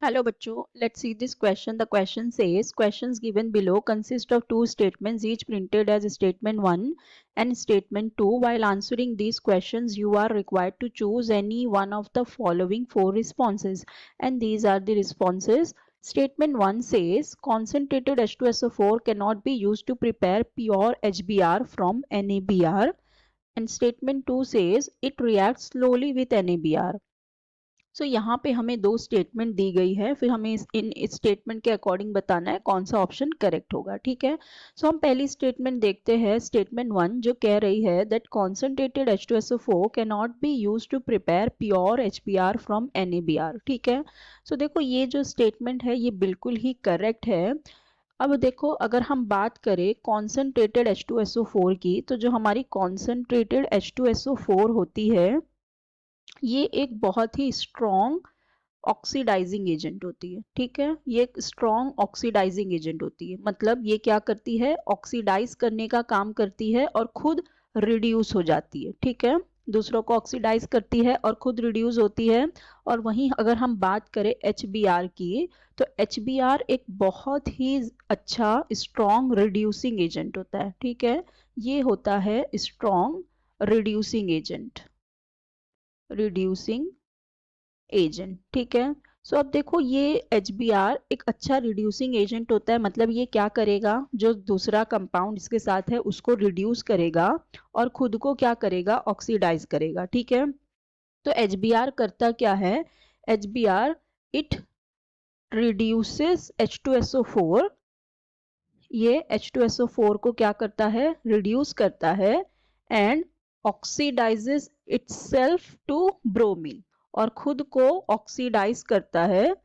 Hello बच्चों, let's see this question. The question says questions given below consist of two statements each printed as statement 1 and statement 2. While answering these questions you are required to choose any one of the following four responses, and these are the responses. Statement 1 says concentrated H2SO4 cannot be used to prepare pure HBr from NABr, and statement 2 says it reacts slowly with NABr. सो यहाँ पे हमें दो statement दी गई है, फिर हमें इस statement के अकॉर्डिंग बताना है कौन सा ऑप्शन करेक्ट होगा। ठीक है, सो हम पहली स्टेटमेंट देखते हैं, स्टेटमेंट 1 जो कह रही है that concentrated H2SO4 can not be use to prepare pure HBr from NABr। ठीक है, सो देखो ये जो स्टेटमेंट है ये बिल्कुल ही करेक्ट है। अब देखो अगर हम बात करें कॉन्सेंट्रेटेड H2SO4 की, तो जो हमारी कॉन्सेंट्रेटेड H2SO4 होती है ये एक बहुत ही स्ट्रॉन्ग ऑक्सीडाइजिंग एजेंट होती है। ठीक है, ये एक स्ट्रॉन्ग ऑक्सीडाइजिंग एजेंट होती है, मतलब ये क्या करती है, ऑक्सीडाइज करने का काम करती है और खुद रिड्यूस हो जाती है। ठीक है, दूसरों को ऑक्सीडाइज करती है और खुद रिड्यूस होती है। और वहीं अगर हम बात करें HBr की, तो HBr एक बहुत ही अच्छा स्ट्रॉन्ग रिड्यूसिंग एजेंट होता है। ठीक है, ये होता है स्ट्रॉन्ग रिड्यूसिंग एजेंट। ठीक है, सो अब देखो ये HBr एक अच्छा रिड्यूसिंग एजेंट होता है, मतलब ये क्या करेगा, जो दूसरा कंपाउंड इसके साथ है उसको रिड्यूस करेगा और खुद को क्या करेगा, ऑक्सीडाइज करेगा। ठीक है, तो HBr करता क्या है, HBr इट रिड्यूसेस H2SO4, ये H2SO4 को क्या करता है, रिड्यूस करता है and oxidises itself to bromine, और खुद को ऑक्सीडाइज करता है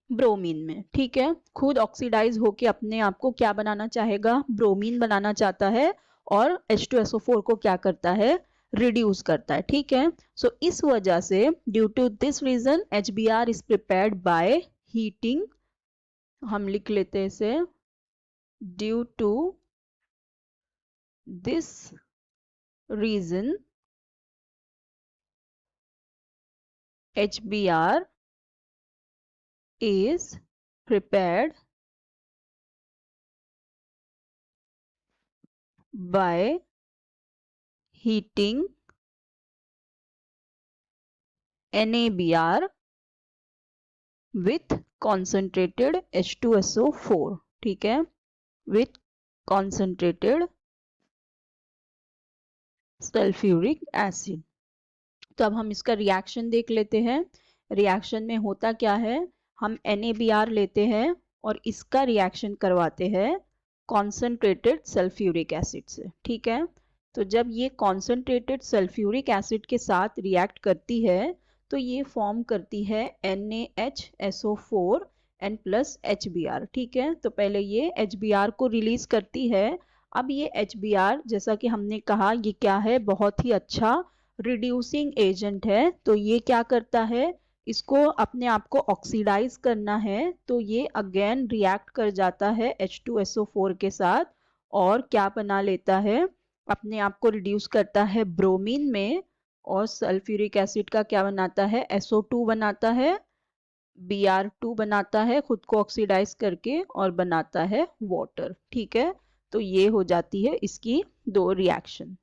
ब्रोमीन में। ठीक है, खुद ऑक्सीडाइज होके अपने आप को क्या बनाना चाहेगा, ब्रोमीन बनाना चाहता है, और H2SO4 को क्या करता है, रिड्यूस करता है। ठीक है, सो इस वजह से due to this reason HBr is prepared by heating, हम लिख लेते हैं इसे, due to this reason HBr is prepared by heating NABr with concentrated H2SO4। ठीक है, with concentrated सल्फ्यूरिक एसिड। तो अब हम इसका रिएक्शन देख लेते हैं। रिएक्शन में होता क्या है, हम NABr लेते हैं और इसका रिएक्शन करवाते हैं कॉन्सेंट्रेटेड सल्फ्यूरिक एसिड से। ठीक है, तो जब ये कॉन्सेंट्रेटेड सल्फ्यूरिक एसिड के साथ रिएक्ट करती है तो ये फॉर्म करती है NaHSO4 एंड प्लस HBr। ठीक है, तो पहले ये HBr को रिलीज करती है। अब ये HBr जैसा कि हमने कहा ये क्या है, बहुत ही अच्छा रिड्यूसिंग एजेंट है, तो ये क्या करता है, इसको अपने आप को ऑक्सीडाइज करना है, तो ये अगेन रिएक्ट कर जाता है H2SO4 के साथ और क्या बना लेता है, अपने आप को रिड्यूस करता है ब्रोमीन में, और सल्फ्यूरिक एसिड का क्या बनाता है, SO2 बनाता है, Br2 बनाता है खुद को ऑक्सीडाइज करके और बनाता है वाटर। ठीक है, तो ये हो जाती है इसकी दो रिएक्शन।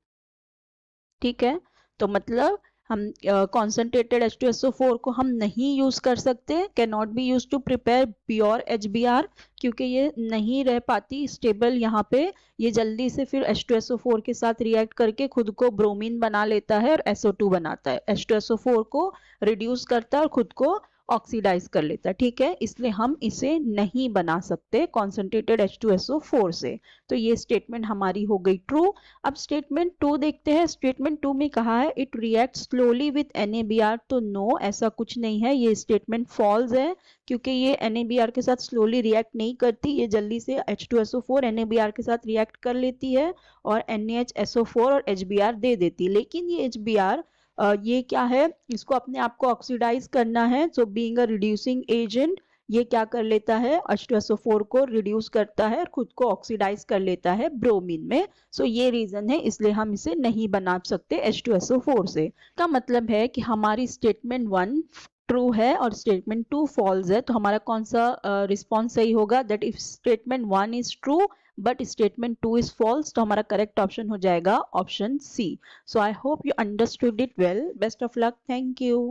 ठीक है, तो मतलब हम कॉन्सेंट्रेटेड H2SO4 को हम नहीं यूज कर सकते, can not be use to prepare pure HBr, क्योंकि ये नहीं रह पाती स्टेबल यहाँ पे, ये जल्दी से फिर H2SO4 के साथ रिएक्ट करके खुद को ब्रोमीन बना लेता है और SO2 बनाता है, H2SO4 को रिड्यूस करता है और खुद को ऑक्सीडाइज कर लेता है। ठीक है, इसलिए हम इसे नहीं बना सकते कॉन्सेंट्रेटेड H2SO4 से, तो ये स्टेटमेंट हमारी हो गई ट्रू। अब स्टेटमेंट 2 देखते हैं। स्टेटमेंट 2 में कहा है it react slowly with NABr, तो नो ऐसा कुछ नहीं है, ये स्टेटमेंट फॉल्स है, क्योंकि ये NABr के साथ स्लोली रिएक्ट नहीं करती, ये जल्दी से H2SO4 NABr के साथ रिएक्ट कर लेती है और NaHSO4 और HBr दे देती है। लेकिन ये HBr ये क्या है, इसको अपने आप को ऑक्सीडाइज करना है, so being a reducing agent ये क्या कर लेता है, H2SO4 को रिड्यूस करता है और खुद को ऑक्सीडाइज कर लेता है ब्रोमीन में। सो ये रीजन है, इसलिए हम इसे नहीं बना सकते H2SO4 से। का मतलब है कि हमारी स्टेटमेंट 1 ट्रू है और स्टेटमेंट 2 फॉल्स है, तो हमारा कौन सा रिस्पॉन्स सही होगा, that if statement 1 is true but statement 2 is false, तो हमारा करेक्ट ऑप्शन हो जाएगा option C. So I hope you understood it well. Best of luck. Thank you.